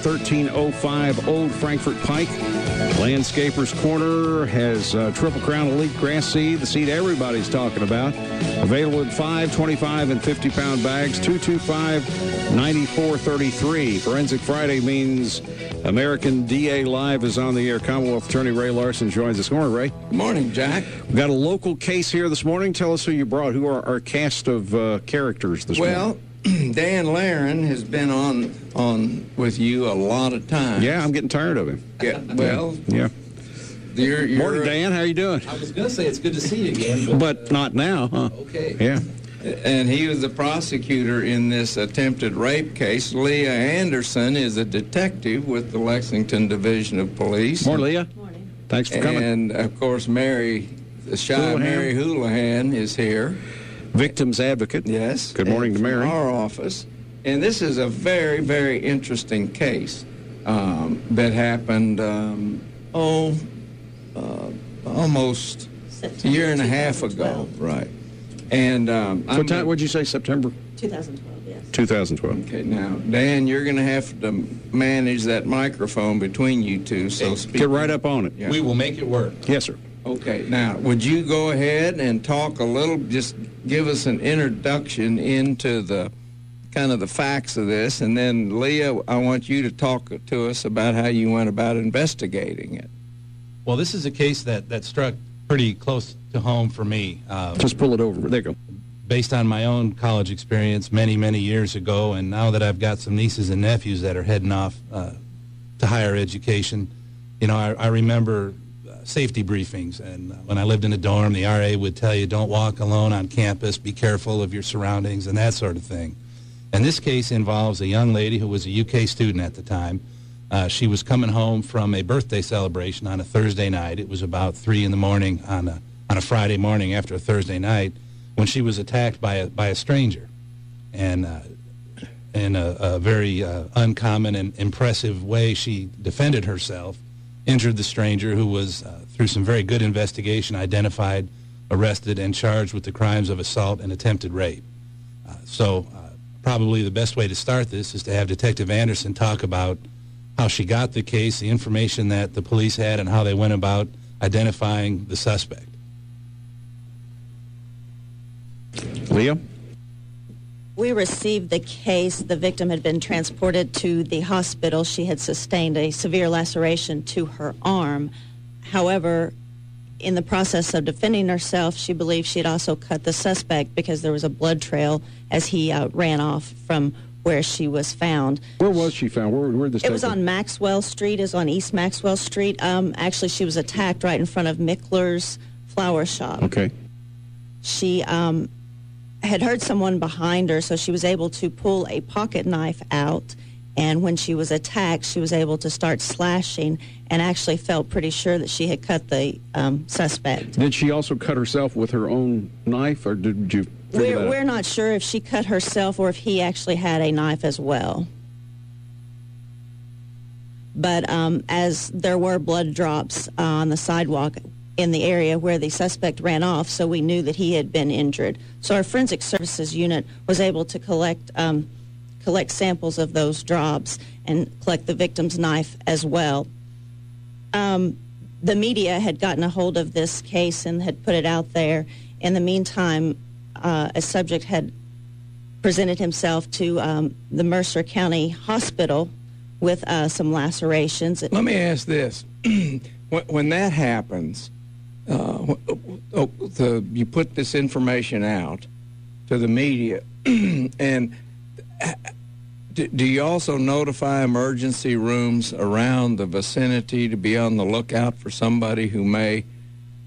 1305 Old Frankfort Pike. Landscapers Corner has Triple Crown Elite Grass Seed, the seed everybody's talking about. Available in 5, 25, and 50-pound bags, 225-9433. Forensic Friday means American DA Live is on the air. Commonwealth Attorney Ray Larson joins us. Good morning, Ray. Good morning, Jack. We've got a local case here this morning. Tell us who you brought. Who are our cast of characters this morning? Well, Dan Larson has been on with you a lot of times. Yeah, I'm getting tired of him. Yeah, well, yeah. You're morning, Dan. How you doing? I was going to say it's good to see you again. But not now, huh? Okay. Yeah. And he was the prosecutor in this attempted rape case. Leah Anderson is a detective with the Lexington Division of Police. Morning, Leah. Morning. Thanks for coming. And, of course, Mary Houlihan is here. Victim's advocate. Yes. Good morning to Mary. From our office. And this is a very, very interesting case that happened, almost a year and a half ago. Right. And what time would you say, September? 2012, yes. 2012. Okay, now, Dan, you're going to have to manage that microphone between you two, so speak. Get right up on it. Yeah. We will make it work. Yes, sir. Okay, now, would you go ahead and talk a little, just give us an introduction into the kind of the facts of this, and then, Leah, I want you to talk to us about how you went about investigating it. Well, this is a case that struck pretty close to home for me. Just pull it over. There you go. Based on my own college experience many, many years ago, and now that I've got some nieces and nephews that are heading off to higher education, you know, I remember safety briefings, and when I lived in a dorm, the RA would tell you, don't walk alone on campus, be careful of your surroundings, and that sort of thing. And this case involves a young lady who was a UK student at the time. She was coming home from a birthday celebration on a Thursday night. It was about 3 in the morning on a Friday morning after a Thursday night when she was attacked by a stranger. And in a very uncommon and impressive way, she defended herself, injured the stranger, who was, through some very good investigation, identified, arrested, and charged with the crimes of assault and attempted rape. So probably the best way to start this is to have Detective Anderson talk about how she got the case, the information that the police had, and how they went about identifying the suspect. Leah? We received the case. The victim had been transported to the hospital. She had sustained a severe laceration to her arm. However, in the process of defending herself, she believed she had also cut the suspect because there was a blood trail as he ran off from where she was found. Where was she found? Where this? It was on Maxwell Street. It was on East Maxwell Street. Actually, she was attacked right in front of Mickler's Flower Shop. Okay. She had heard someone behind her, so she was able to pull a pocket knife out, and when she was attacked, she was able to start slashing and actually felt pretty sure that she had cut the suspect. Did she also cut herself with her own knife, or did you figure that out? We're not sure if she cut herself or if he actually had a knife as well. But as there were blood drops on the sidewalk in the area where the suspect ran off, so we knew that he had been injured. So our forensic services unit was able to collect samples of those drops and collect the victim's knife as well. The media had gotten a hold of this case and had put it out there. In the meantime, a subject had presented himself to the Mercer County Hospital with some lacerations. Let me ask this. When that happens, you put this information out to the media, and do you also notify emergency rooms around the vicinity to be on the lookout for somebody who may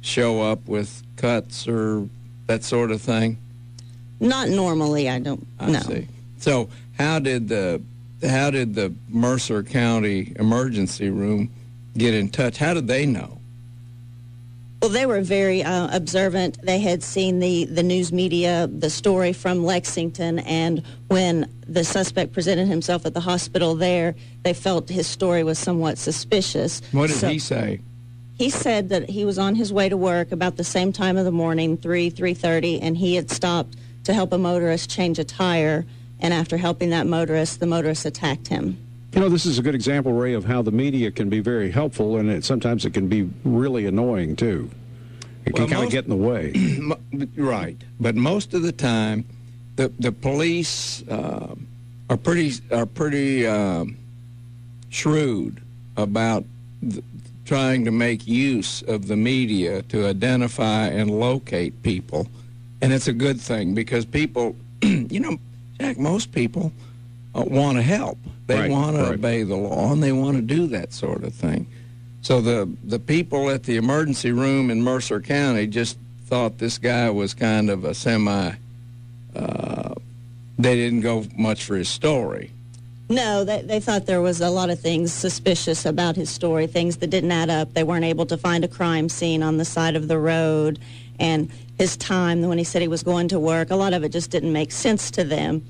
show up with cuts or that sort of thing? Not normally, I don't know. I see. So how did the Mercer County emergency room get in touch? How did they know? Well, they were very observant. They had seen the news media, the story from Lexington, and when the suspect presented himself at the hospital there, they felt his story was somewhat suspicious. What did he say? He said that he was on his way to work about the same time of the morning, 3:30, and he had stopped to help a motorist change a tire, and after helping that motorist, the motorist attacked him. You know, this is a good example, Ray, of how the media can be very helpful, and sometimes it can be really annoying, too. It can kind of get in the way. Right. But most of the time, the police are pretty shrewd about trying to make use of the media to identify and locate people. And it's a good thing because people, you know, Jack, most people want to help. They want to obey the law, and they want to do that sort of thing. So the people at the emergency room in Mercer County just thought this guy was kind of a they didn't go much for his story. No, they thought there was a lot of things suspicious about his story, things that didn't add up. They weren't able to find a crime scene on the side of the road, and his time when he said he was going to work, a lot of it just didn't make sense to them.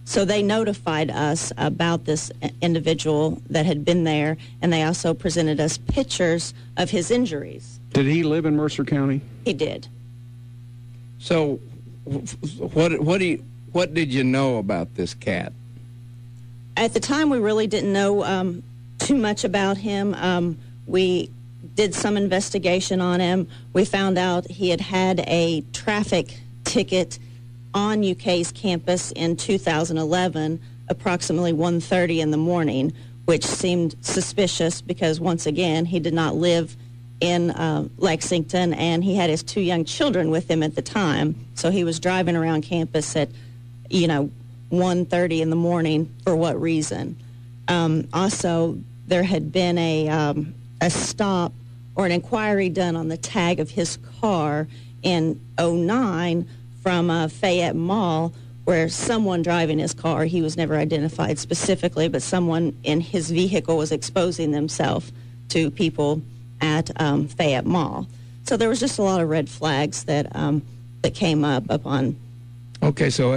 So they notified us about this individual that had been there, and they also presented us pictures of his injuries. Did he live in Mercer County? He did. So what did you know about this cat? At the time, we really didn't know too much about him. We did some investigation on him. We found out he had a traffic ticket on UK's campus in 2011, approximately 1:30 in the morning, which seemed suspicious because, once again, he did not live in Lexington, and he had his 2 young children with him at the time. So he was driving around campus at, 1:30 in the morning. For what reason? Also, there had been a stop or an inquiry done on the tag of his car in 2009 from Fayette Mall, where someone driving his car, he was never identified specifically, but someone in his vehicle was exposing themselves to people at Fayette Mall. So there was just a lot of red flags that came up upon. Okay, so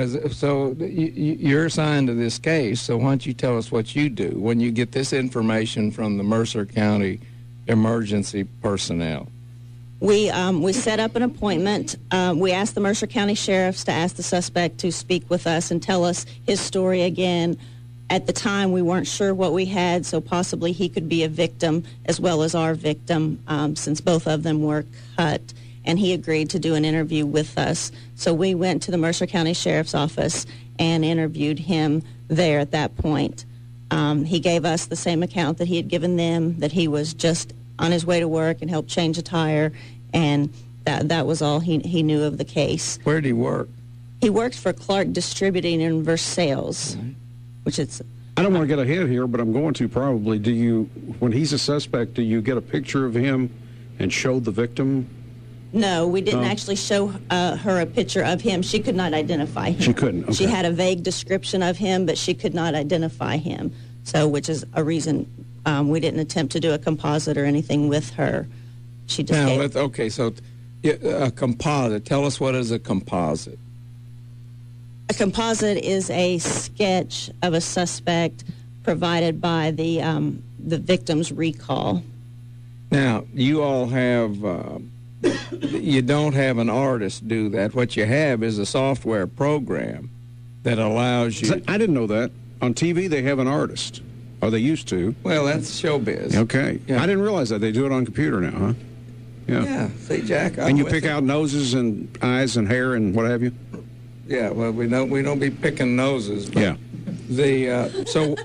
you're assigned to this case, so why don't you tell us what you do when you get this information from the Mercer County emergency personnel? We set up an appointment. We asked the Mercer County sheriffs to ask the suspect to speak with us and tell us his story again. At the time, we weren't sure what we had, so possibly he could be a victim as well as our victim, since both of them were cut. And he agreed to do an interview with us. So we went to the Mercer County Sheriff's Office and interviewed him there at that point. He gave us the same account that he had given them, that he was just on his way to work and helped change a tire, and that was all he knew of the case. Where did he work? He worked for Clark Distributing and Versailles, which it's... I don't want to get ahead here, but I'm going to probably. When he's a suspect, do you get a picture of him and show the victim? No, we didn't actually show her a picture of him. She could not identify him. She couldn't, okay. She had a vague description of him, but she could not identify him. So, which is a reason we didn't attempt to do a composite or anything with her. She just okay, so a composite. Tell us, what is a composite? A composite is a sketch of a suspect provided by the victim's recall. Now, you all have... you don't have an artist do that. What you have is a software program that allows you... I didn't know that. On TV, they have an artist. Or they used to. Well, that's showbiz. Okay. Yeah. I didn't realize that. They do it on computer now, huh? Yeah. See, Jack, and you pick out noses and eyes and hair and what have you? Yeah, well, we don't be picking noses. But yeah. So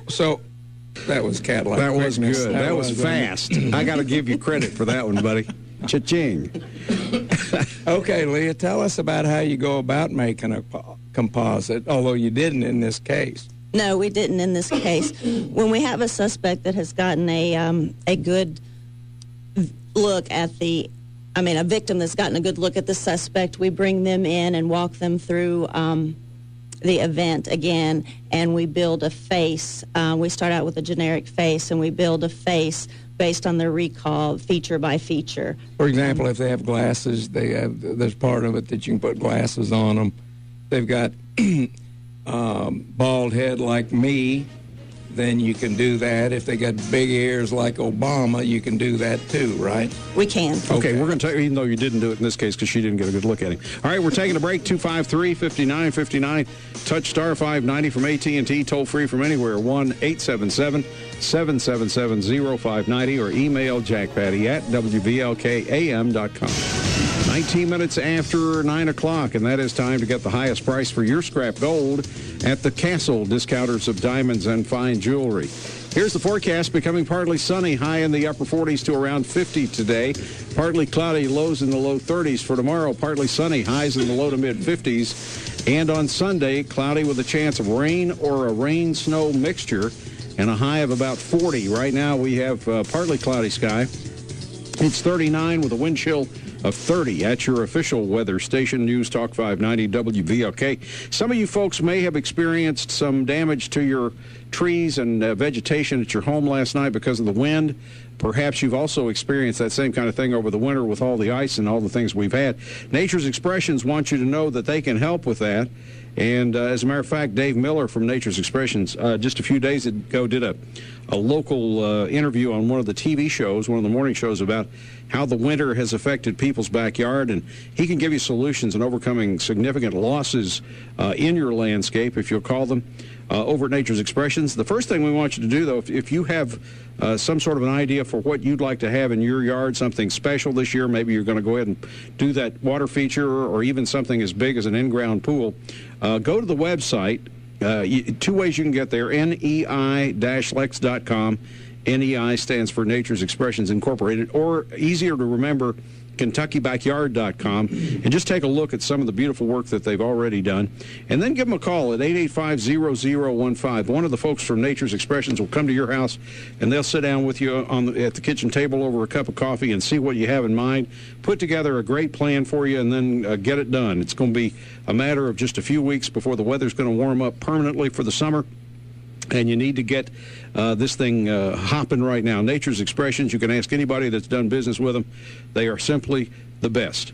that was cat-like. That was good. That was fast. I got to give you credit for that one, buddy. Cha-ching. Okay, Leah, tell us about how you go about making a composite, although you didn't in this case. No, we didn't in this case. When we have a suspect that has gotten a good look at a victim that's gotten a good look at the suspect, we bring them in and walk them through the event again, and we build a face. We start out with a generic face, and we build a face based on their recall, feature by feature. For example, if they have glasses, there's part of it that you can put glasses on them. They've got bald head like me. then you can do that. If they got big ears like Obama, you can do that too, right? We can. Okay, we're going to tell you, even though you didn't do it in this case because she didn't get a good look at him. All right, we're taking a break. 253-5959. Touch star 590 from AT&T. Toll free from anywhere. 1-877-777-0590 or email jackpatty@wvlkam.com. 19 minutes after 9 o'clock, and that is time to get the highest price for your scrap gold at the Castle Discounters of Diamonds and Fine Jewelry. Here's the forecast. Becoming partly sunny, high in the upper 40s to around 50 today. Partly cloudy, lows in the low 30s for tomorrow. Partly sunny, highs in the low to mid 50s. And on Sunday, cloudy with a chance of rain or a rain-snow mixture and a high of about 40. Right now we have partly cloudy sky. It's 39 with a wind chill of 30 at your official weather station, News Talk 590 WVLK. Some of you folks may have experienced some damage to your trees and vegetation at your home last night because of the wind. Perhaps you've also experienced that same kind of thing over the winter with all the ice and all the things we've had. Nature's Expressions want you to know that they can help with that. And as a matter of fact, Dave Miller from Nature's Expressions just a few days ago did a local interview on one of the TV shows, one of the morning shows, about how the winter has affected people's backyard. And he can give you solutions in overcoming significant losses in your landscape if you'll call them over at Nature's Expressions. The first thing we want you to do, though, if you have some sort of an idea for what you'd like to have in your yard, something special this year, maybe you're going to go ahead and do that water feature or even something as big as an in-ground pool, go to the website. Two ways you can get there, nei-lex.com. NEI stands for Nature's Expressions Incorporated, or easier to remember, KentuckyBackyard.com, and just take a look at some of the beautiful work that they've already done. And then give them a call at 885-0015. One of the folks from Nature's Expressions will come to your house, and they'll sit down with you at the kitchen table over a cup of coffee and see what you have in mind, put together a great plan for you, and then get it done. It's going to be a matter of just a few weeks before the weather's going to warm up permanently for the summer. And you need to get this thing hopping right now. Nature's Expressions, you can ask anybody that's done business with them. They are simply the best.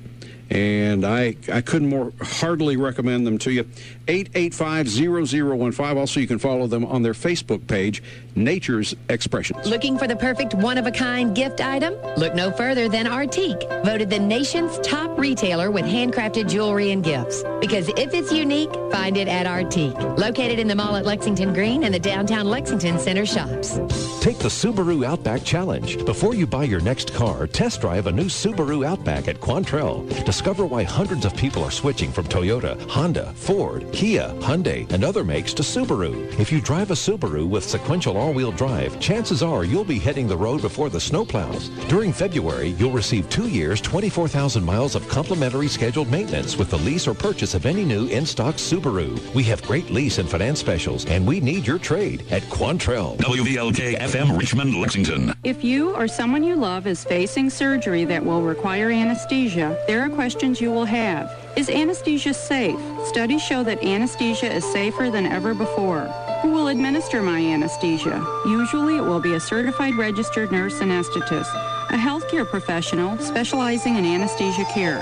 And I couldn't more heartily recommend them to you. 885-0015. Also, you can follow them on their Facebook page, Nature's Expressions. Looking for the perfect one-of-a-kind gift item? Look no further than Artique, voted the nation's top retailer with handcrafted jewelry and gifts. Because if it's unique, find it at Artique. Located in the mall at Lexington Green and the downtown Lexington Center shops. Take the Subaru Outback Challenge. Before you buy your next car, test drive a new Subaru Outback at Quantrell. Discover why hundreds of people are switching from Toyota, Honda, Ford, Kia, Hyundai, and other makes to Subaru. If you drive a Subaru with sequential all-wheel drive, chances are you'll be hitting the road before the snowplows. During February, you'll receive 2 years, 24,000 miles of complimentary scheduled maintenance with the lease or purchase of any new in-stock Subaru. We have great lease and finance specials, and we need your trade at Quantrell. WVLK FM Richmond, Lexington. If you or someone you love is facing surgery that will require anesthesia, there are questions you will have. Is anesthesia safe? Studies show that anesthesia is safer than ever before. Who will administer my anesthesia? Usually it will be a certified registered nurse anesthetist, a healthcare professional specializing in anesthesia care.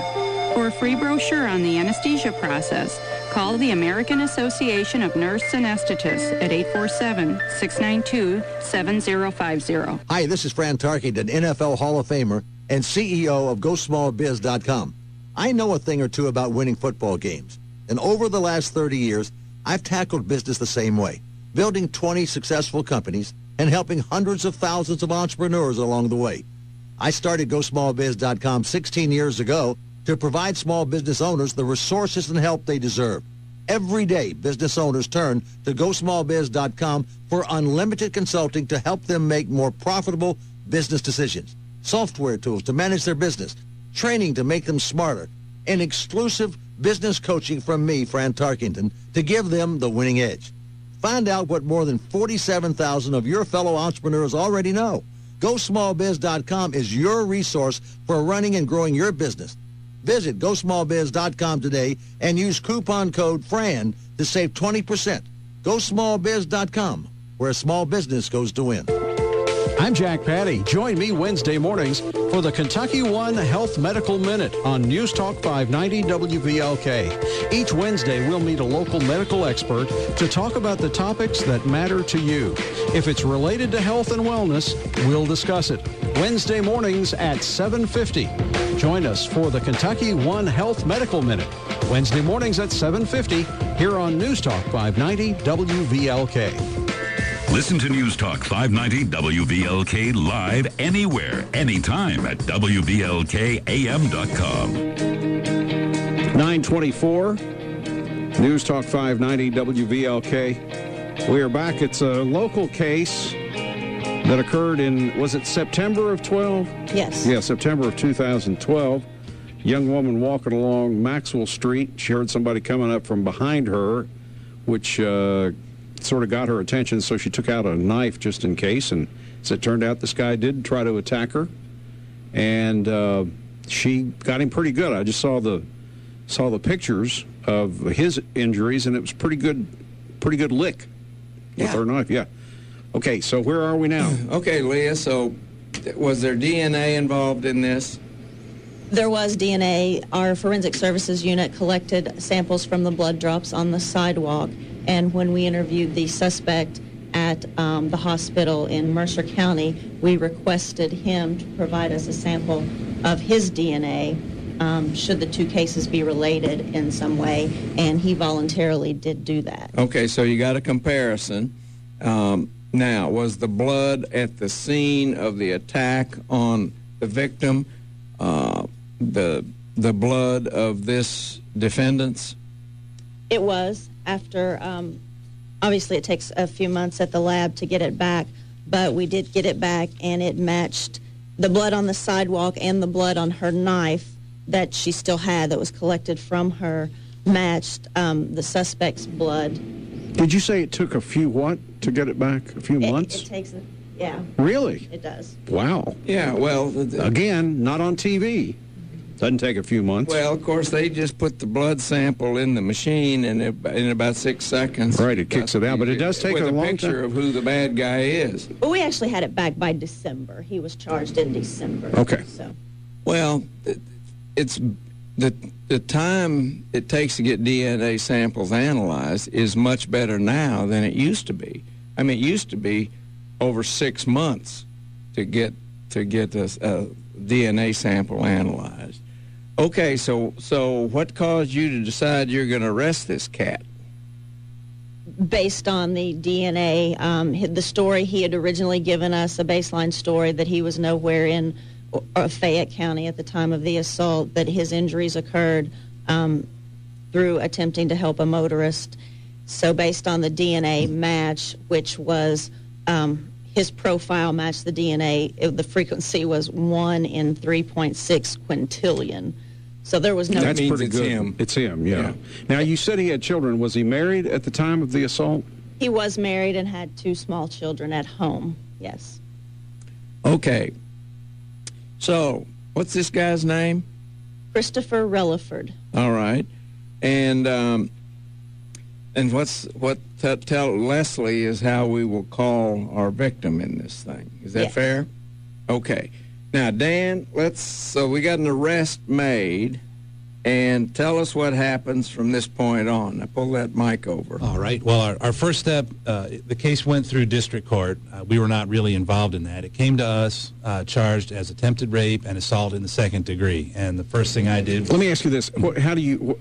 For a free brochure on the anesthesia process, call the American Association of Nurse Anesthetists at 847-692-7050. Hi, this is Fran Tarkington, NFL Hall of Famer and CEO of GoSmallBiz.com. I know a thing or two about winning football games, and over the last 30 years, I've tackled business the same way, building 20 successful companies and helping hundreds of thousands of entrepreneurs along the way. I started GoSmallBiz.com 16 years ago to provide small business owners the resources and help they deserve. Every day, business owners turn to GoSmallBiz.com for unlimited consulting to help them make more profitable business decisions, software tools to manage their business, training to make them smarter, and exclusive business coaching from me, Fran Tarkington, to give them the winning edge. Find out what more than 47,000 of your fellow entrepreneurs already know. GoSmallBiz.com is your resource for running and growing your business. Visit GoSmallBiz.com today and use coupon code FRAN to save 20%. GoSmallBiz.com, where small business goes to win. I'm Jack Patty. Join me Wednesday mornings for the Kentucky One Health Medical Minute on News Talk 590 WVLK. Each Wednesday, we'll meet a local medical expert to talk about the topics that matter to you. If it's related to health and wellness, we'll discuss it. Wednesday mornings at 7:50. Join us for the Kentucky One Health Medical Minute. Wednesday mornings at 7:50 here on News Talk 590 WVLK. Listen to News Talk 590 WVLK live anywhere, anytime at WVLKAM.com. 924, News Talk 590 WVLK. We are back. It's a local case that occurred in, was it September of 12? Yes. Yeah, September of 2012. Young woman walking along Maxwell Street. She heard somebody coming up from behind her, which sort of got her attention, so she took out a knife just in case, and as it turned out, this guy did try to attack her, and she got him pretty good. I just saw the pictures of his injuries, and it was pretty good lick with her knife. Yeah. Okay, so where are we now? Okay, Leah, so was there DNA involved in this? There was DNA. Our forensic services unit collected samples from the blood drops on the sidewalk, and when we interviewed the suspect at the hospital in Mercer County, we requested him to provide us a sample of his DNA should the two cases be related in some way, and he voluntarily did do that. Okay, so you got a comparison. Now, was the blood at the scene of the attack on the victim the blood of this defendant's? It was. After, obviously it takes a few months at the lab to get it back, but we did get it back, and it matched the blood on the sidewalk and the blood on her knife that she still had that was collected from her matched the suspect's blood. Did you say it took a few to get it back? A few months? It takes, yeah. Really? It does. Wow. Yeah, well... Again, not on TV. Doesn't take a few months. Well, of course, they just put the blood sample in the machine, and in about 6 seconds... Right, it kicks it out, but it does take a long time. With a picture of who the bad guy is. Well, we actually had it back by December. He was charged in December. Okay. So. Well, it's... The time it takes to get DNA samples analyzed is much better now than it used to be. I mean, it used to be over 6 months to get a DNA sample analyzed. Okay, so what caused you to decide you're going to arrest this cat? Based on the DNA, the story he had originally given us, a baseline story that he was nowhere in Fayette County at the time of the assault, that his injuries occurred through attempting to help a motorist. So based on the DNA match, which was his profile matched the DNA, the frequency was 1 in 3.6 quintillion. So there was no... That's pretty it's good. Him. It's him, yeah. Now, you said he had children. Was he married at the time of the assault? He was married and had 2 small children at home, yes. Okay. So, what's this guy's name? Christopher Releford. All right. And tell Leslie is how we will call our victim in this thing. Is that fair? Okay. Now, Dan, so we got an arrest made, and tell us what happens from this point on. Now, pull that mic over. All right. Well, our first step, the case went through district court. We were not really involved in that. It came to us charged as attempted rape and assault in the 2nd degree. And the first thing I did... Let me ask you this. How do you...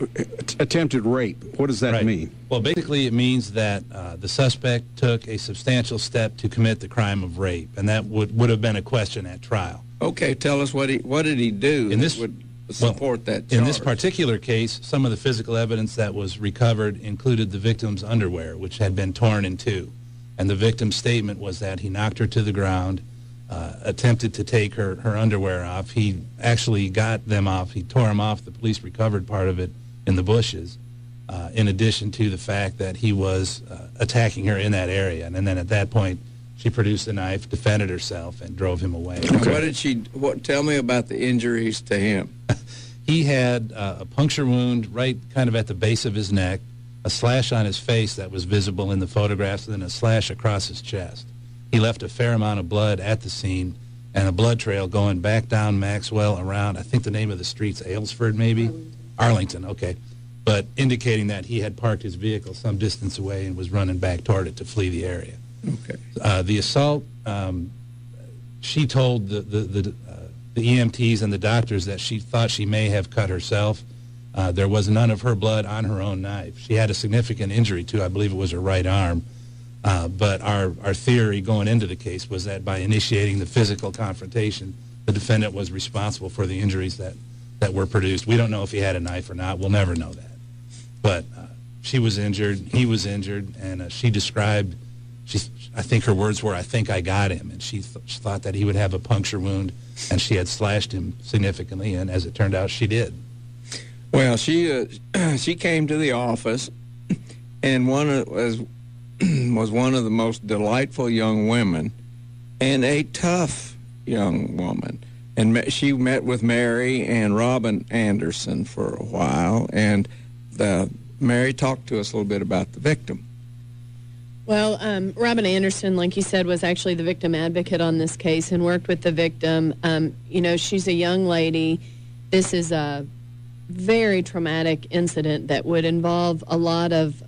attempted rape, what does that mean? Well, basically it means that the suspect took a substantial step to commit the crime of rape, and that would have been a question at trial. Okay, tell us what did he do that would support that charge? In this particular case, some of the physical evidence that was recovered included the victim's underwear, which had been torn in 2. And the victim's statement was that he knocked her to the ground, attempted to take her underwear off. He actually got them off. He tore them off. The police recovered part of it in the bushes, in addition to the fact that he was attacking her in that area. And then at that point, she produced a knife, defended herself, and drove him away. Okay. Tell me about the injuries to him. He had a puncture wound right kind of at the base of his neck, a slash on his face that was visible in the photographs, and then a slash across his chest. he left a fair amount of blood at the scene and a blood trail going back down Maxwell around, I think the name of the street's Aylesford, maybe? Arlington, okay. But indicating that he had parked his vehicle some distance away and was running back toward it to flee the area. Okay. The assault, she told the EMTs and the doctors that she thought she may have cut herself. There was none of her blood on her own knife. She had a significant injury, too. I believe it was her right arm. But our theory going into the case was that by initiating the physical confrontation, the defendant was responsible for the injuries that were produced. We don't know if he had a knife or not. We'll never know that. But she was injured, he was injured, and she described, I think her words were, "I think I got him," and she thought that he would have a puncture wound, and she had slashed him significantly, and as it turned out, she did. Well, she came to the office, and was one of the most delightful young women, and a tough young woman. And she met with Mary and Robin Anderson for a while, and Mary talked to us a little bit about the victim. Well, Robin Anderson, like you said, was actually the victim advocate on this case and worked with the victim. She's a young lady. This is a very traumatic incident that would involve a lot of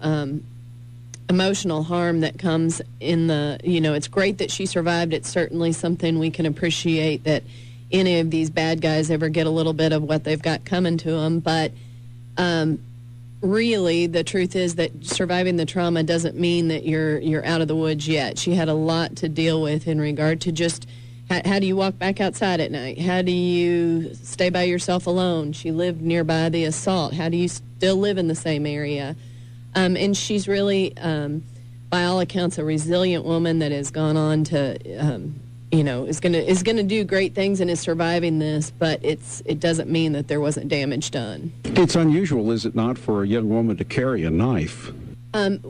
emotional harm that comes in the, it's great that she survived. It's certainly something we can appreciate that any of these bad guys ever get a little bit of what they've got coming to them. But really, the truth is that surviving the trauma doesn't mean that you're out of the woods yet. She had a lot to deal with in regard to just how do you walk back outside at night? How do you stay by yourself alone? She lived nearby the assault. How do you still live in the same area? And she's really, by all accounts, a resilient woman that has gone on to, is going to do great things and is surviving this. But it doesn't mean that there wasn't damage done. It's unusual, is it not, for a young woman to carry a knife?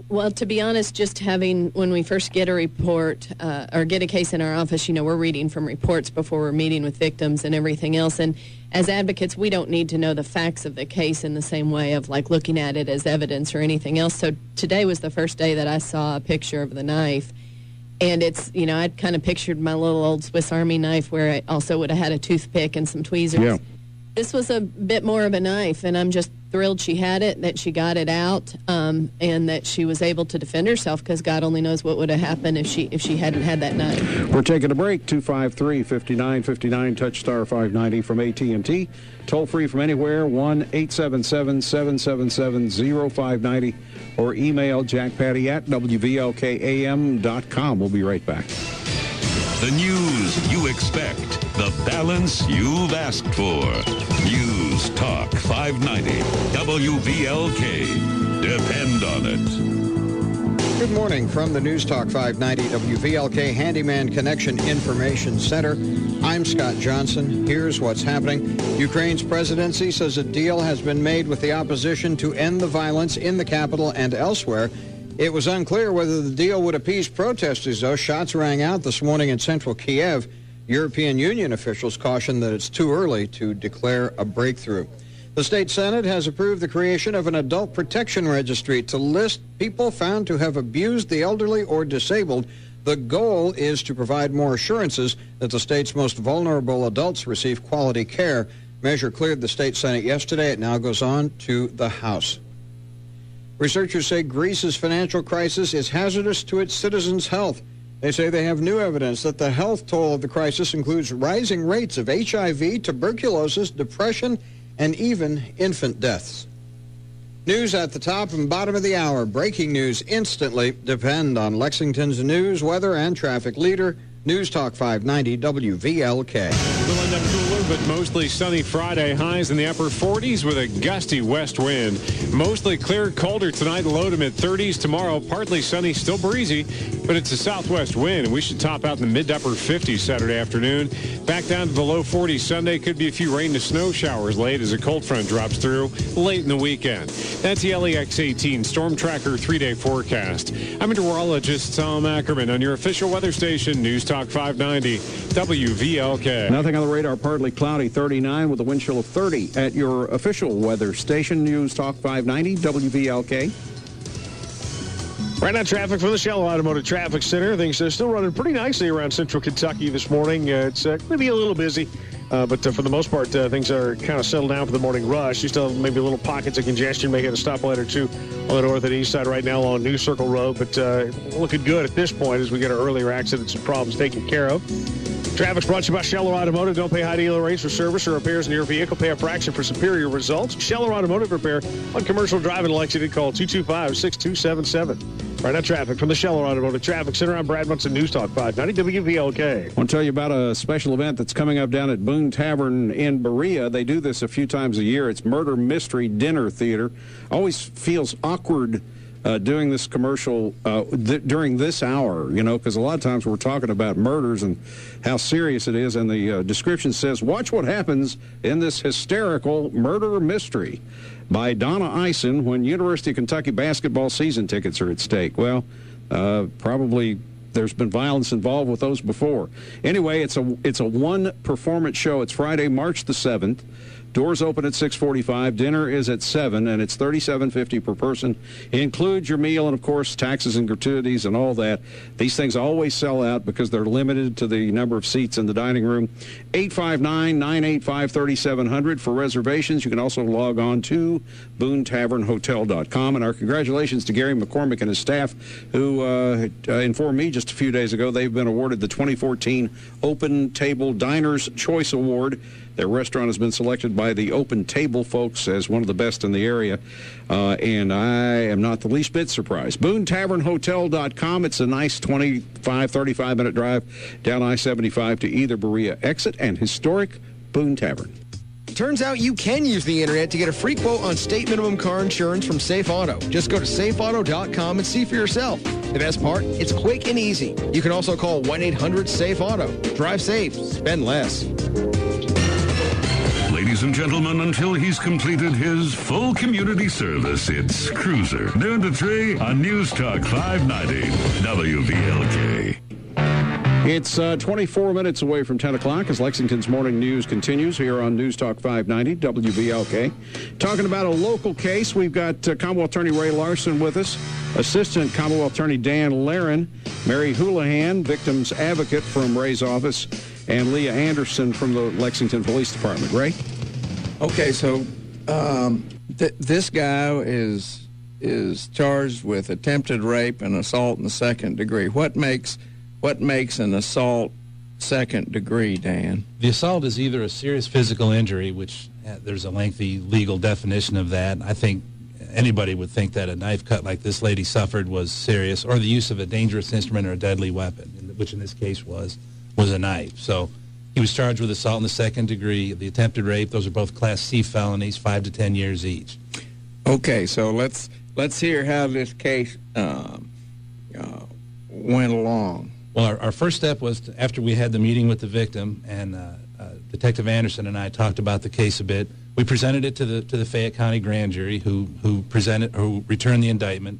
Well, to be honest, just when we first get a report or get a case in our office, we're reading from reports before we're meeting with victims and everything else. And as advocates, we don't need to know the facts of the case in the same way of like looking at it as evidence or anything else. So today was the first day that I saw a picture of the knife. And it's, I'd kind of pictured my little old Swiss Army knife where it also would have had a toothpick and some tweezers. Yeah. This was a bit more of a knife, and I'm just thrilled she had it, that she got it out, and that she was able to defend herself, because God only knows what would have happened if she hadn't had that knife. We're taking a break. 253-5959, touch star 590 from AT&T. Toll free from anywhere, 1-877-777-0590, or email jackpatty@wvlkam.com. We'll be right back. The news you expect, the balance you've asked for. News Talk 590, WVLK. Depend on it. Good morning from the News Talk 590 WVLK Handyman Connection Information Center. I'm Scott Johnson. Here's what's happening. Ukraine's presidency says a deal has been made with the opposition to end the violence in the capital and elsewhere. It was unclear whether the deal would appease protesters, though. Shots rang out this morning in central Kiev. European Union officials caution that it's too early to declare a breakthrough. The state Senate has approved the creation of an adult protection registry to list people found to have abused the elderly or disabled. The goal is to provide more assurances that the state's most vulnerable adults receive quality care. Measure cleared the state Senate yesterday. It now goes on to the House. Researchers say Greece's financial crisis is hazardous to its citizens' health. They say they have new evidence that the health toll of the crisis includes rising rates of HIV, tuberculosis, depression, and even infant deaths. News at the top and bottom of the hour. Breaking news instantly. Depend on Lexington's news, weather, and traffic leader, News Talk 590 WVLK. We'll end up cooler, but mostly sunny Friday. Highs in the upper 40s with a gusty west wind. Mostly clear, colder tonight, low to mid-30s. Tomorrow, partly sunny, still breezy, but it's a southwest wind. We should top out in the mid to upper 50s Saturday afternoon. Back down to the low 40s Sunday. Could be a few rain to snow showers late as a cold front drops through late in the weekend. That's the LEX 18 Storm Tracker 3-day forecast. I'm meteorologist Tom Ackerman on your official weather station, News Talk 590 WVLK. Nothing on the radar, partly cloudy, 39 with a wind chill of 30 at your official weather station, News Talk 590 WVLK. Right now, traffic from the Shallow Automotive Traffic Center. Things are still running pretty nicely around central Kentucky this morning. It's going to be a little busy, but for the most part, things are kind of settled down for the morning rush. You still have maybe little pockets of congestion, may hit a stoplight or two on the north and east side right now along New Circle Road, but looking good at this point as we get our earlier accidents and problems taken care of. Traffic's brought to you by Scheller Automotive. Don't pay high dealer rates for service or repairs in your vehicle. Pay a fraction for superior results. Scheller Automotive Repair on Commercial Drive in Lexington. Call 225-6277. Right now, traffic from the Scheller Automotive Traffic Center. I'm Brad Munson, News Talk 590 WVLK. I want to tell you about a special event that's coming up down at Boone Tavern in Berea. They do this a few times a year. It's Murder Mystery Dinner Theater. Always feels awkward doing this commercial during this hour, because a lot of times we're talking about murders and how serious it is, and the description says, watch what happens in this hysterical murder mystery by Donna Eisen when University of Kentucky basketball season tickets are at stake. Well, probably there's been violence involved with those before. Anyway, it's a one-performance show. It's Friday, March the 7th. Doors open at 6:45. Dinner is at 7, and it's $37.50 per person. It includes your meal and, of course, taxes and gratuities and all that. These things always sell out because they're limited to the number of seats in the dining room. 859-985-3700 for reservations. You can also log on to BooneTavernHotel.com. And our congratulations to Gary McCormick and his staff, who informed me just a few days ago they've been awarded the 2014 Open Table Diners Choice Award. Their restaurant has been selected by the Open Table folks as one of the best in the area, and I am not the least bit surprised. BooneTavernHotel.com. It's a nice 35-minute drive down I-75 to either Berea exit and historic Boone Tavern. Turns out you can use the internet to get a free quote on state minimum car insurance from Safe Auto. Just go to safeauto.com and see for yourself. The best part, it's quick and easy. You can also call 1-800-SAFE-AUTO. Drive safe, spend less. Ladies and gentlemen, until he's completed his full community service, it's Cruiser. Noon to 3 on News Talk 590 WVLK. It's 24 minutes away from 10 o'clock as Lexington's morning news continues here on News Talk 590 WVLK. Talking about a local case, we've got Commonwealth Attorney Ray Larson with us, Assistant Commonwealth Attorney Dan Larin, Mary Houlihan, victim's advocate from Ray's office, and Leah Anderson from the Lexington Police Department. Ray? Okay, so this guy is charged with attempted rape and assault in the second degree. What makes an assault second degree, Dan? The assault is either a serious physical injury, which there's a lengthy legal definition of that. I think anybody would think that a knife cut like this lady suffered was serious, or the use of a dangerous instrument or a deadly weapon, which in this case was a knife. So he was charged with assault in the second degree, the attempted rape. Those are both Class C felonies, 5 to 10 years each. Okay, so let's hear how this case went along. Well, our first step was after we had the meeting with the victim, and Detective Anderson and I talked about the case a bit. We presented it to the Fayette County grand jury, who returned the indictment.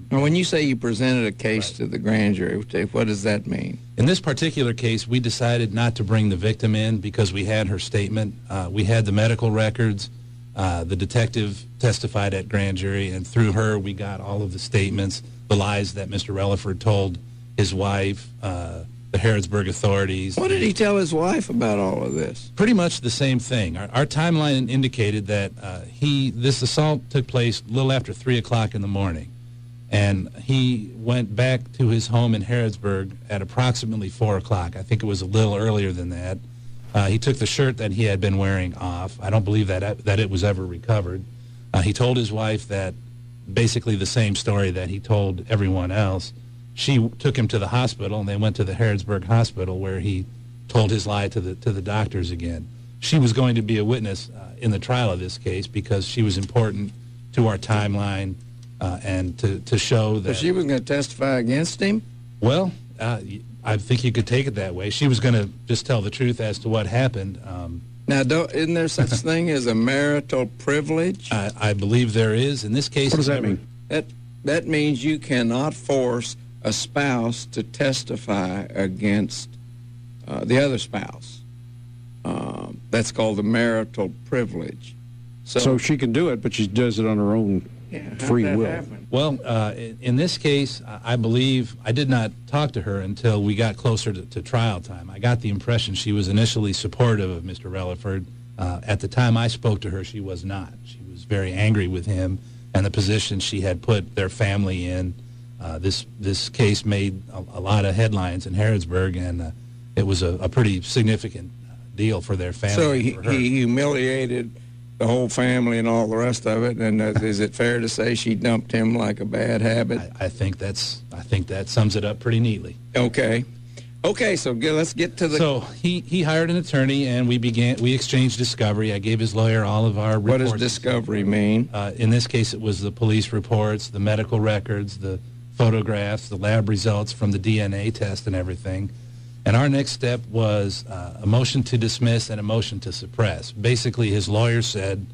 Now, when you say you presented a case to the grand jury, what does that mean? In this particular case, we decided not to bring the victim in because we had her statement. We had the medical records. The detective testified at grand jury, and through her, we got all of the statements, the lies that Mr. Releford told his wife, the Harrodsburg authorities. What did he tell his wife about all of this? Pretty much the same thing. Our timeline indicated that this assault took place a little after 3 o'clock in the morning. And he went back to his home in Harrodsburg at approximately 4 o'clock. I think it was a little earlier than that. He took the shirt that he had been wearing off. I don't believe that it was ever recovered. He told his wife that basically the same story that he told everyone else. She took him to the hospital, and they went to the Harrodsburg hospital where he told his lie to the doctors again. She was going to be a witness in the trial of this case because she was important to our timeline. And to show that... So she was going to testify against him? Well, I think you could take it that way. She was going to just tell the truth as to what happened. Now, isn't there such thing as a marital privilege? I believe there is. In this case... What does that mean? That means you cannot force a spouse to testify against the other spouse. That's called the marital privilege. So she can do it, but she does it on her own free will. Happen? Well, in this case, I believe I did not talk to her until we got closer to trial time. I got the impression she was initially supportive of Mr. Releford. At the time I spoke to her, she was not. She was very angry with him and the position she had put their family in. This case made a lot of headlines in Harrodsburg, and it was a pretty significant deal for their family. So he humiliated the whole family and all the rest of it. And is it fair to say she dumped him like a bad habit? I think that sums it up pretty neatly. Okay. So let's get to the. So he hired an attorney, and we exchanged discovery. I gave his lawyer all of our reports. What does discovery mean? In this case, it was the police reports, the medical records, the photographs, the lab results from the DNA test and everything. And our next step was a motion to dismiss and a motion to suppress. Basically, his lawyer said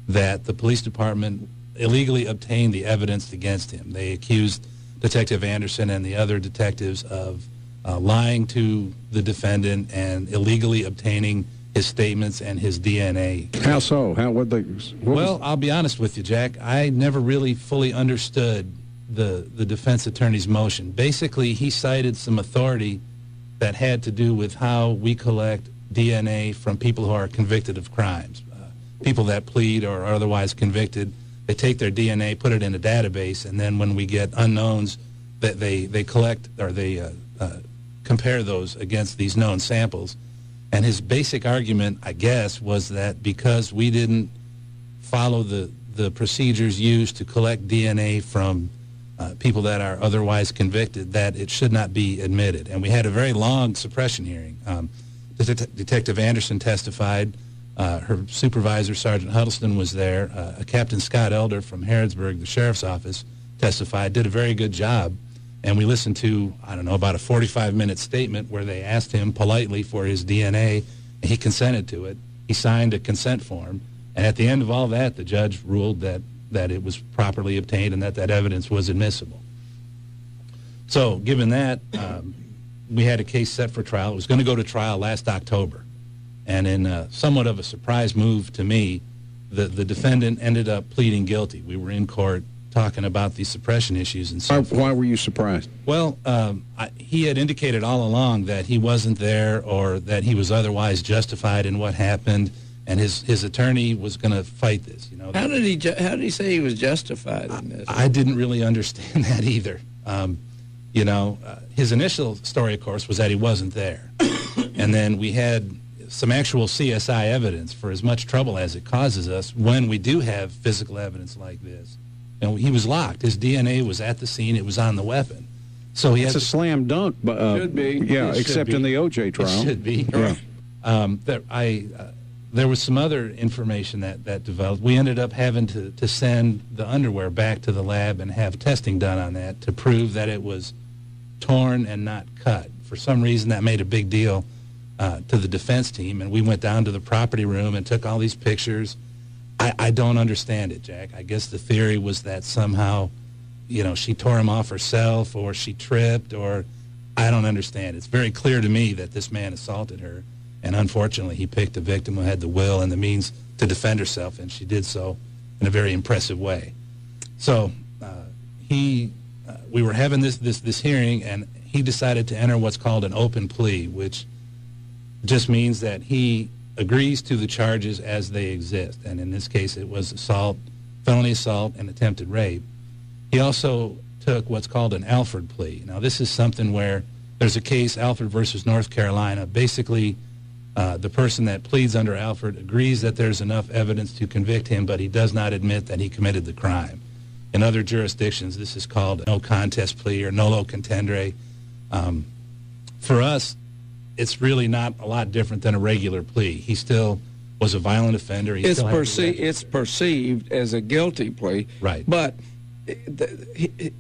that the police department illegally obtained the evidence against him. They accused Detective Anderson and the other detectives of lying to the defendant and illegally obtaining his statements and his DNA. How so? Well, I'll be honest with you, Jack. I never really fully understood the defense attorney's motion. Basically, he cited some authority that had to do with how we collect DNA from people who are convicted of crimes. People that plead or are otherwise convicted, they take their DNA, put it in a database, and then when we get unknowns, that they collect or they compare those against these known samples. And his basic argument, I guess, was that because we didn't follow the procedures used to collect DNA from people that are otherwise convicted, that it should not be admitted. And we had a very long suppression hearing. Detective Anderson testified. Her supervisor, Sergeant Huddleston, was there. Captain Scott Elder from Harrodsburg, the sheriff's office, testified, did a very good job. And we listened to, about a 45-minute statement where they asked him politely for his DNA, and he consented to it. He signed a consent form. And at the end of all that, the judge ruled that it was properly obtained and that evidence was admissible. So given that, we had a case set for trial. It was going to go to trial last October. And in somewhat of a surprise move to me, the defendant ended up pleading guilty. We were in court talking about the suppression issues and so forth. Why were you surprised? Well, he had indicated all along that he wasn't there or that he was otherwise justified in what happened, and his attorney was going to fight this. How did he say he was justified in this? I didn't really understand that either. His initial story, of course, was that he wasn't there, and then we had some actual CSI evidence for as much trouble as it causes us when we do have physical evidence like this. He was locked. His DNA was at the scene. It was on the weapon. So it's a slam dunk. Should be. Yeah, except in the O.J. trial. It should be. Yeah. There was some other information that developed. We ended up having to send the underwear back to the lab and have testing done on that to prove that it was torn and not cut. For some reason, that made a big deal to the defense team, and we went down to the property room and took all these pictures. I don't understand it, Jack. I guess the theory was that somehow, she tore him off herself or she tripped, or I don't understand. It's very clear to me that this man assaulted her, and unfortunately he picked a victim who had the will and the means to defend herself, and she did so in a very impressive way. So we were having this hearing, and he decided to enter what's called an open plea, which just means that he agrees to the charges as they exist. And in this case, it was assault, felony assault, and attempted rape. He also took what's called an Alford plea. Now, this is something where there's a case, Alford versus North Carolina. Basically, the person that pleads under Alford agrees that there's enough evidence to convict him, but he does not admit that he committed the crime. In other jurisdictions, this is called a no contest plea or nolo contendere. For us, it's really not a lot different than a regular plea. He still was a violent offender. It's perceived as a guilty plea. Right. But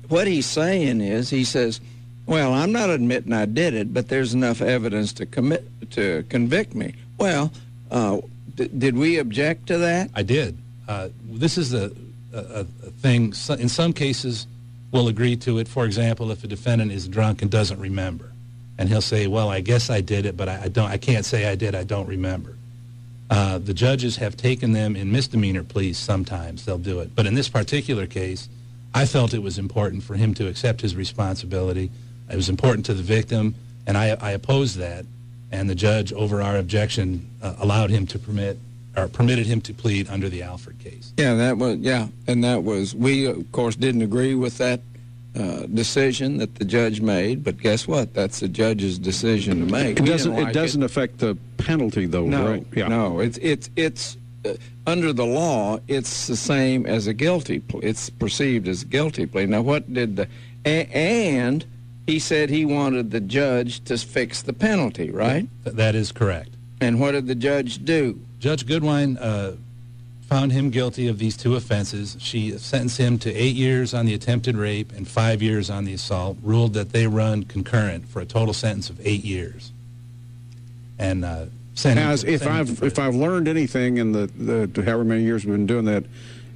what he's saying is, he says, well, I'm not admitting I did it, but there's enough evidence to convict me. Well, did we object to that? I did. This is a thing. In some cases, we'll agree to it. For example, if a defendant is drunk and doesn't remember, and he'll say, well, I guess I did it, but I can't say I did. I don't remember. The judges have taken them in misdemeanor pleas sometimes. They'll do it. But in this particular case, I felt it was important for him to accept his responsibility. It was important to the victim, and I opposed that. And the judge, over our objection, allowed him to permitted him to plead under the Alford case. We, of course, didn't agree with that decision that the judge made, but guess what? That's the judge's decision to make. It doesn't affect the penalty, though, right? Yeah. No, it's under the law, it's the same as a guilty plea. It's perceived as a guilty plea. Now, what did and he said he wanted the judge to fix the penalty, right? That is correct. And what did the judge do? Judge Goodwine found him guilty of these two offenses. She sentenced him to 8 years on the attempted rape and 5 years on the assault, ruled that they run concurrent for a total sentence of 8 years. And if I've learned anything in the however many years we've been doing that,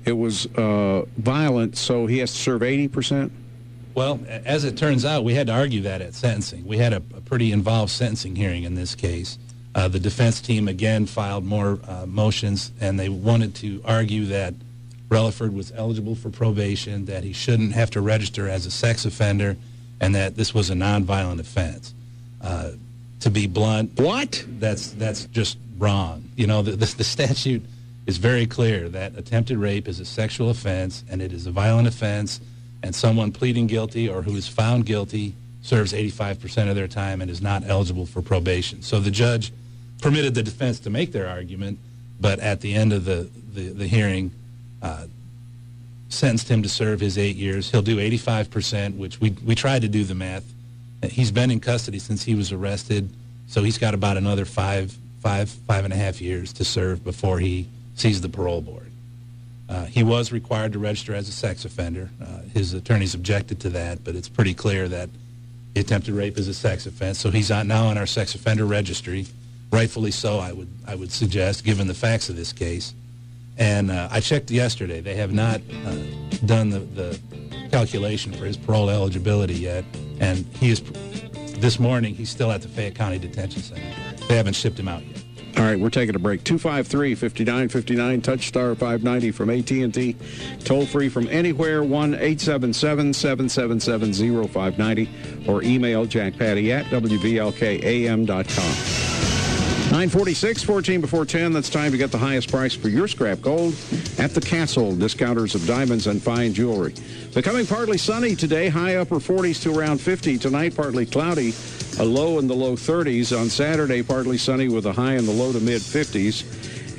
it was violent, so he has to serve 80%? Well, as it turns out, we had to argue that at sentencing. We had a pretty involved sentencing hearing in this case. The defense team, again, filed more motions, and they wanted to argue that Releford was eligible for probation, that he shouldn't have to register as a sex offender, and that this was a nonviolent offense. To be blunt, that's just wrong. You know, the statute is very clear that attempted rape is a sexual offense, and it is a violent offense, and someone pleading guilty or who is found guilty serves 85% of their time and is not eligible for probation. So the judge permitted the defense to make their argument, but at the end of the hearing, sentenced him to serve his 8 years. He'll do 85%, which we tried to do the math. He's been in custody since he was arrested, so he's got about another five and a half years to serve before he sees the parole board. He was required to register as a sex offender. His attorneys objected to that, but it's pretty clear that the attempted rape is a sex offense, so he's now on our sex offender registry. Rightfully so, I would suggest, given the facts of this case. And I checked yesterday. They have not done the calculation for his parole eligibility yet. And this morning, he's still at the Fayette County Detention Center. They haven't shipped him out yet. All right, we're taking a break. 253-5959, touch star 590 from AT&T. Toll free from anywhere, 1-877-777-0590, or email jackpatty@wvlkam.com. 9:46, 14 before 10. That's time to get the highest price for your scrap gold at the Castle, discounters of diamonds and fine jewelry. Becoming partly sunny today, high upper 40s to around 50. Tonight, partly cloudy, a low in the low 30s. On Saturday, partly sunny with a high in the low to mid 50s.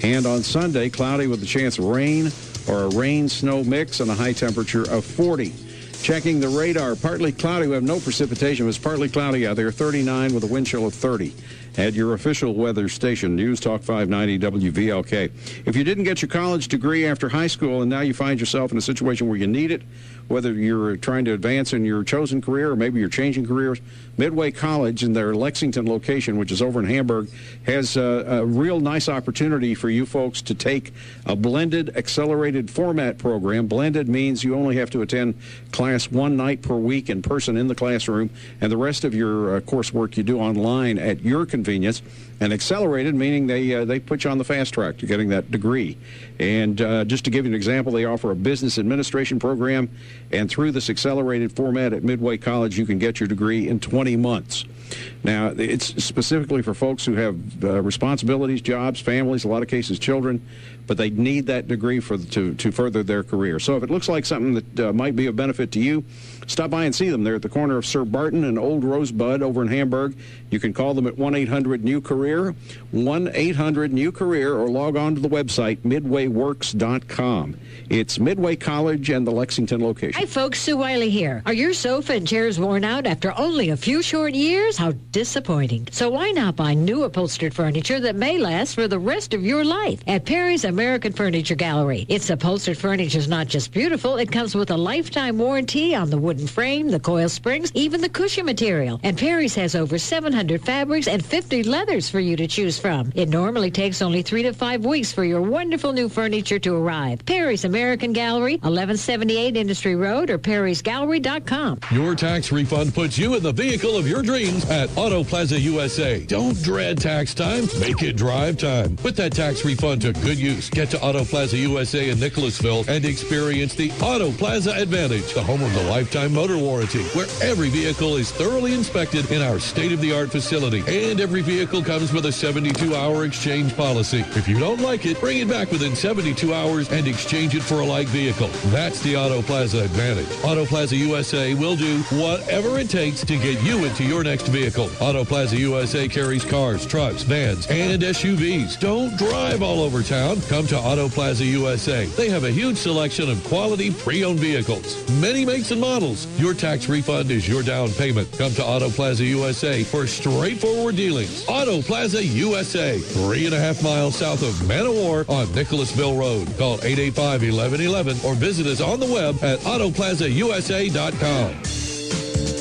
And on Sunday, cloudy with a chance of rain or a rain-snow mix and a high temperature of 40. Checking the radar, partly cloudy. We have no precipitation. It was partly cloudy out there, 39 with a wind chill of 30. At your official weather station, News Talk 590 WVLK. If you didn't get your college degree after high school and now you find yourself in a situation where you need it, whether you're trying to advance in your chosen career or maybe you're changing careers, Midway College in their Lexington location, which is over in Hamburg, has a real nice opportunity for you folks to take a blended accelerated format program. Blended means you only have to attend class one night per week in person in the classroom, and the rest of your coursework you do online at your convenience. And accelerated meaning they put you on the fast track to getting that degree. And just to give you an example, they offer a business administration program, and through this accelerated format at Midway College, you can get your degree in 20 months. Now, it's specifically for folks who have responsibilities, jobs, families, a lot of cases children, but they need that degree to further their career. So if it looks like something that might be of benefit to you, stop by and see them. They're at the corner of Sir Barton and Old Rosebud over in Hamburg. You can call them at 1-800-NEW-CAREER, 1-800-NEW-CAREER, or log on to the website, midwayworks.com. It's Midway College and the Lexington location. Hi, folks. Sue Wiley here. Are your sofa and chairs worn out after only a few short years? How disappointing. So why not buy new upholstered furniture that may last for the rest of your life at Perry's American Furniture Gallery? Its upholstered furniture is not just beautiful, it comes with a lifetime warranty on the wooden frame, the coil springs, even the cushion material. And Perry's has over 700 fabrics and 50 leathers for you to choose from. It normally takes only 3 to 5 weeks for your wonderful new furniture to arrive. Perry's American Gallery, 1178 Industry Road, or perrysgallery.com. Your tax refund puts you in the vehicle of your dreams at Auto Plaza USA. Don't dread tax time. Make it drive time. Put that tax refund to good use. Get to Auto Plaza USA in Nicholasville and experience the Auto Plaza Advantage, the home of the lifetime motor warranty, where every vehicle is thoroughly inspected in our state-of-the-art facility. And every vehicle comes with a 72-hour exchange policy. If you don't like it, bring it back within 72 hours and exchange it for a like vehicle. That's the Auto Plaza Advantage. Auto Plaza USA will do whatever it takes to get you into your next vehicle. Auto Plaza USA carries cars, trucks, vans, and SUVs. Don't drive all over town. Come to Auto Plaza USA. They have a huge selection of quality pre-owned vehicles. Many makes and models. Your tax refund is your down payment. Come to Auto Plaza USA for straightforward dealings. Auto Plaza USA, 3.5 miles south of Man-O-War on Nicholasville Road. Call 885-1111 or visit us on the web at autoplazausa.com.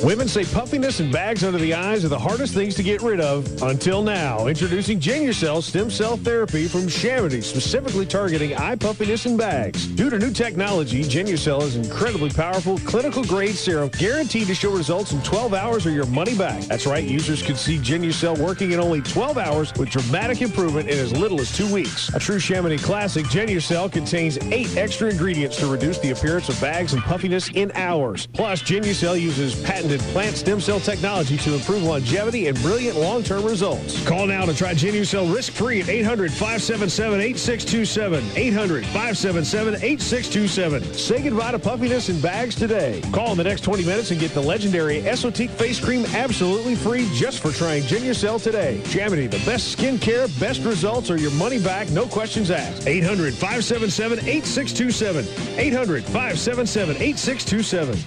Women say puffiness and bags under the eyes are the hardest things to get rid of until now. Introducing Genucell Stem Cell Therapy from Shamity, specifically targeting eye puffiness and bags. Due to new technology, Genucell is incredibly powerful, clinical-grade serum guaranteed to show results in 12 hours or your money back. That's right, users could see Genucell working in only 12 hours with dramatic improvement in as little as 2 weeks. A true Shamity classic, Genucell contains 8 extra ingredients to reduce the appearance of bags and puffiness in hours. Plus, Genucell uses patented plant stem cell technology to improve longevity and brilliant long-term results. Call now to try Genucell risk-free at 800-577-8627. 800-577-8627. Say goodbye to puffiness and bags today. Call in the next 20 minutes and get the legendary Esotique face cream absolutely free just for trying Genucell today. Shamity, the best skincare, best results, or your money back, no questions asked. 800-577-8627. 800-577-8627.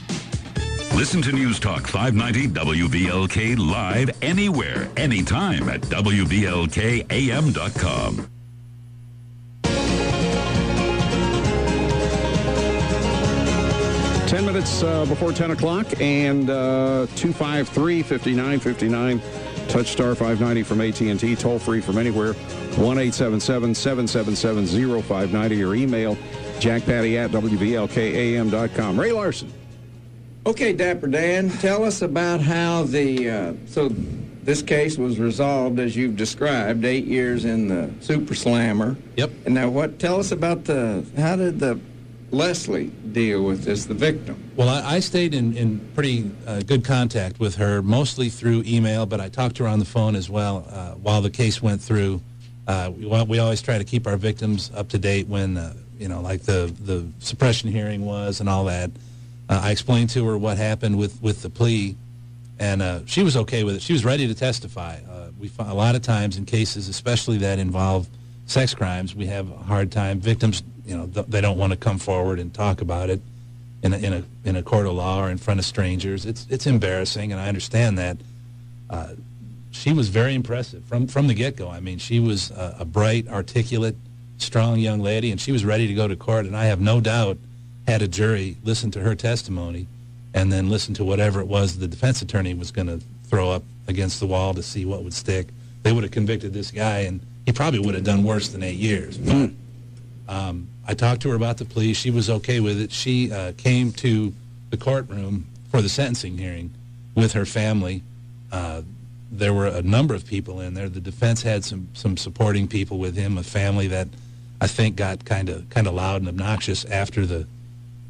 Listen to News Talk 590 WVLK live anywhere, anytime at WVLKAM.com. 10 minutes before 10 o'clock and 253-5959. Touch star 590 from AT&T. Toll free from anywhere. 1-877-777-0590 or email jackpatty@WVLKAM.com. Ray Larson. Okay, Dapper Dan, tell us about how so this case was resolved as you've described, 8 years in the Super Slammer. Yep. And now tell us about how did the Leslie deal with this, the victim? Well, I stayed in pretty good contact with her, mostly through email, but I talked to her on the phone as well while the case went through. We always try to keep our victims up to date when, like the suppression hearing was and all that. I explained to her what happened with the plea, and she was okay with it. She was ready to testify. We find a lot of times in cases, especially that involve sex crimes, we have a hard time. Victims, they don't want to come forward and talk about it in a court of law or in front of strangers. It's embarrassing, and I understand that. She was very impressive from the get-go. I mean, she was a bright, articulate, strong young lady, and she was ready to go to court, and I have no doubt had a jury listen to her testimony and then listen to whatever it was the defense attorney was going to throw up against the wall to see what would stick. They would have convicted this guy, and he probably would have done worse than 8 years. But I talked to her about the plea. She was okay with it. She came to the courtroom for the sentencing hearing with her family. There were a number of people in there. The defense had some supporting people with him, a family that I think got kind of loud and obnoxious after the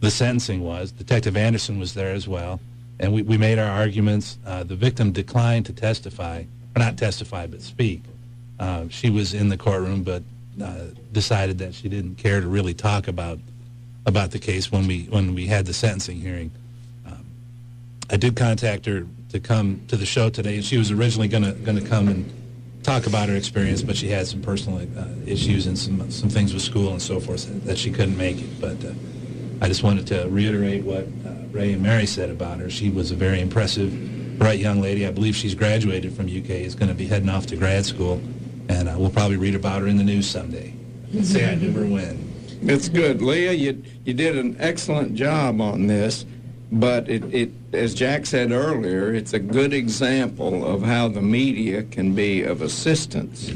sentencing was. Detective Anderson was there as well, and we made our arguments. The victim declined to testify, or not testify, but speak. She was in the courtroom, but decided that she didn't care to really talk about the case when we had the sentencing hearing. I did contact her to come to the show today, and she was originally going to come and talk about her experience, but she had some personal issues and some things with school and so forth that she couldn't make it. But I just wanted to reiterate what Ray and Mary said about her. She was a very impressive, bright young lady. I believe she's graduated from UK, is going to be heading off to grad school, and we'll probably read about her in the news someday. Say I never win. It's good. Leah, you did an excellent job on this, but it as Jack said earlier, it's a good example of how the media can be of assistance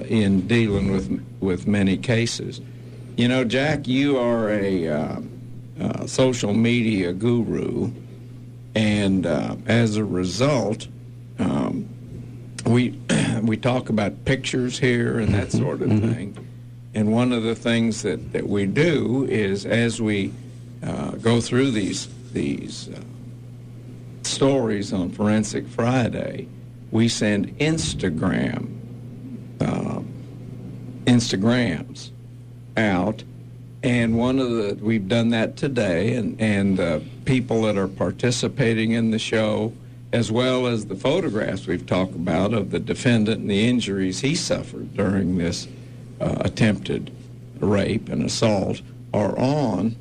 in dealing with many cases. Jack, you are a social media guru, and as a result, we talk about pictures here and that sort of thing. And one of the things that we do is, as we go through these stories on Forensic Friday, we send Instagrams out. And we've done that today, and people that are participating in the show, as well as the photographs we've talked about of the defendant and the injuries he suffered during this attempted rape and assault, are on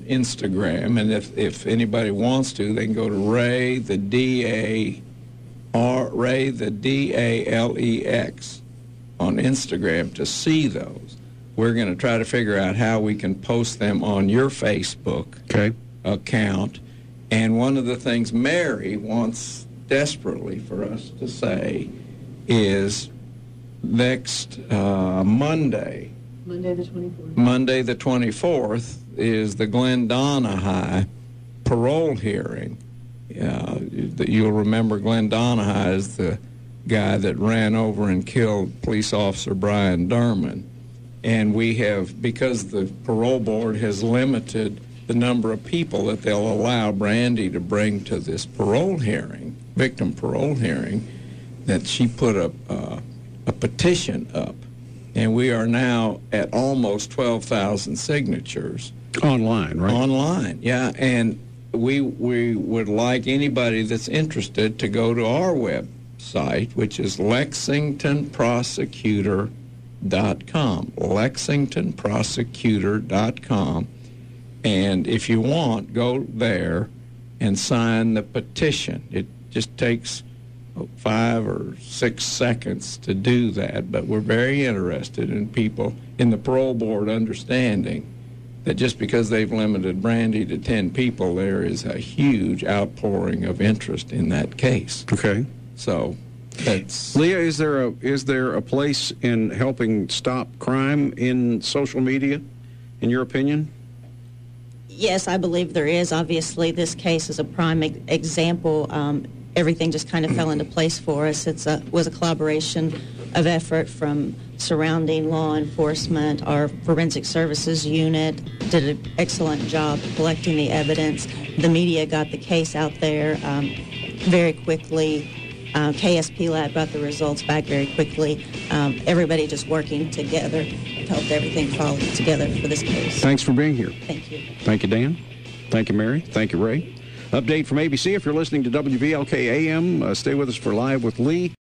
Instagram. And if anybody wants to, they can go to Ray the DALEX on Instagram to see those. We're going to try to figure out how we can post them on your Facebook account. And one of the things Mary wants desperately for us to say is next Monday the 24th, is the Glendonna High parole hearing. You'll remember Glendonna High is the guy that ran over and killed police officer Brian Derman. And we have, because the parole board has limited the number of people that they'll allow Brandy to bring to this parole hearing, victim parole hearing, that she put a petition up. And we are now at almost 12,000 signatures. Online, right? Online, yeah. And we would like anybody that's interested to go to our website, which is LexingtonProsecutor.com. LexingtonProsecutor.com. And if you want, go there and sign the petition. It just takes 5 or 6 seconds to do that, but we're very interested in people in the parole board understanding that just because they've limited Brandy to 10 people, there is a huge outpouring of interest in that case. Okay. So that's... Leah, is there a place in helping stop crime in social media, in your opinion? Yes, I believe there is. Obviously, this case is a prime example. Everything just kind of fell into place for us. It was a collaboration of effort from surrounding law enforcement. Our forensic services unit did an excellent job collecting the evidence. The media got the case out there very quickly. KSP Lab got the results back very quickly. Everybody just working together helped everything fall together for this case. Thanks for being here. Thank you. Thank you, Dan. Thank you, Mary. Thank you, Ray. Update from ABC. If you're listening to WVLK AM, stay with us for Live with Lee.